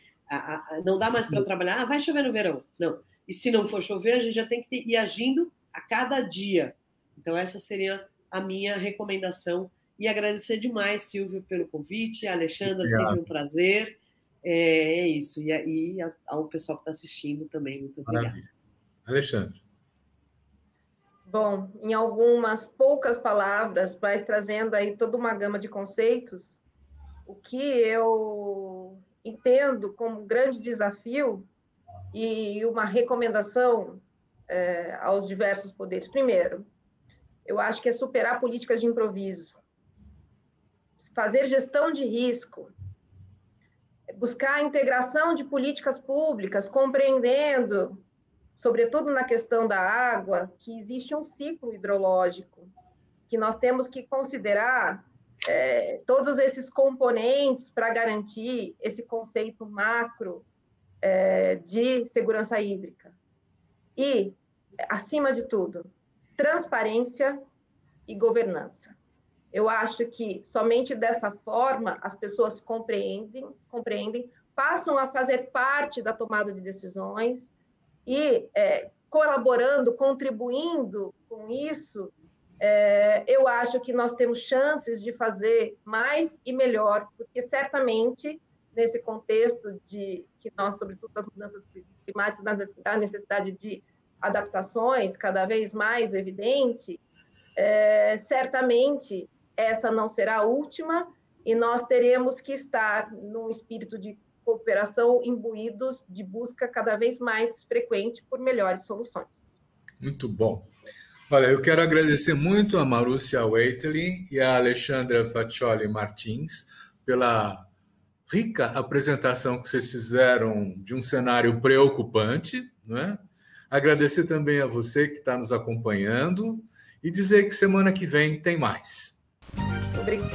não dá mais para trabalhar, vai chover no verão. Não. E se não for chover, a gente já tem que ir agindo a cada dia. Então, essa seria a minha recomendação. E agradecer demais, Silvio, pelo convite. Alexandra, sempre um prazer. É isso. E ao pessoal que está assistindo também, muito obrigada. Maravilha. Alexandra. Bom, em algumas poucas palavras, mas trazendo aí toda uma gama de conceitos, o que eu entendo como grande desafio e uma recomendação aos diversos poderes. Primeiro, eu acho que é superar políticas de improviso, fazer gestão de risco, buscar a integração de políticas públicas, compreendendo, sobretudo na questão da água, que existe um ciclo hidrológico, que nós temos que considerar todos esses componentes para garantir esse conceito macro de segurança hídrica. E, acima de tudo, transparência e governança. Eu acho que somente dessa forma as pessoas compreendem, passam a fazer parte da tomada de decisões e, colaborando, contribuindo com isso, eu acho que nós temos chances de fazer mais e melhor, porque certamente, nesse contexto de que nós, sobretudo das mudanças climáticas, da necessidade de adaptações cada vez mais evidente, certamente essa não será a última e nós teremos que estar num espírito de cooperação imbuídos de busca cada vez mais frequente por melhores soluções. Muito bom. Olha, eu quero agradecer muito a Marúcia Waitley e a Alexandra Faccioli Martins pela rica apresentação que vocês fizeram de um cenário preocupante, não é? Agradecer também a você que está nos acompanhando e dizer que semana que vem tem mais. Obrigada.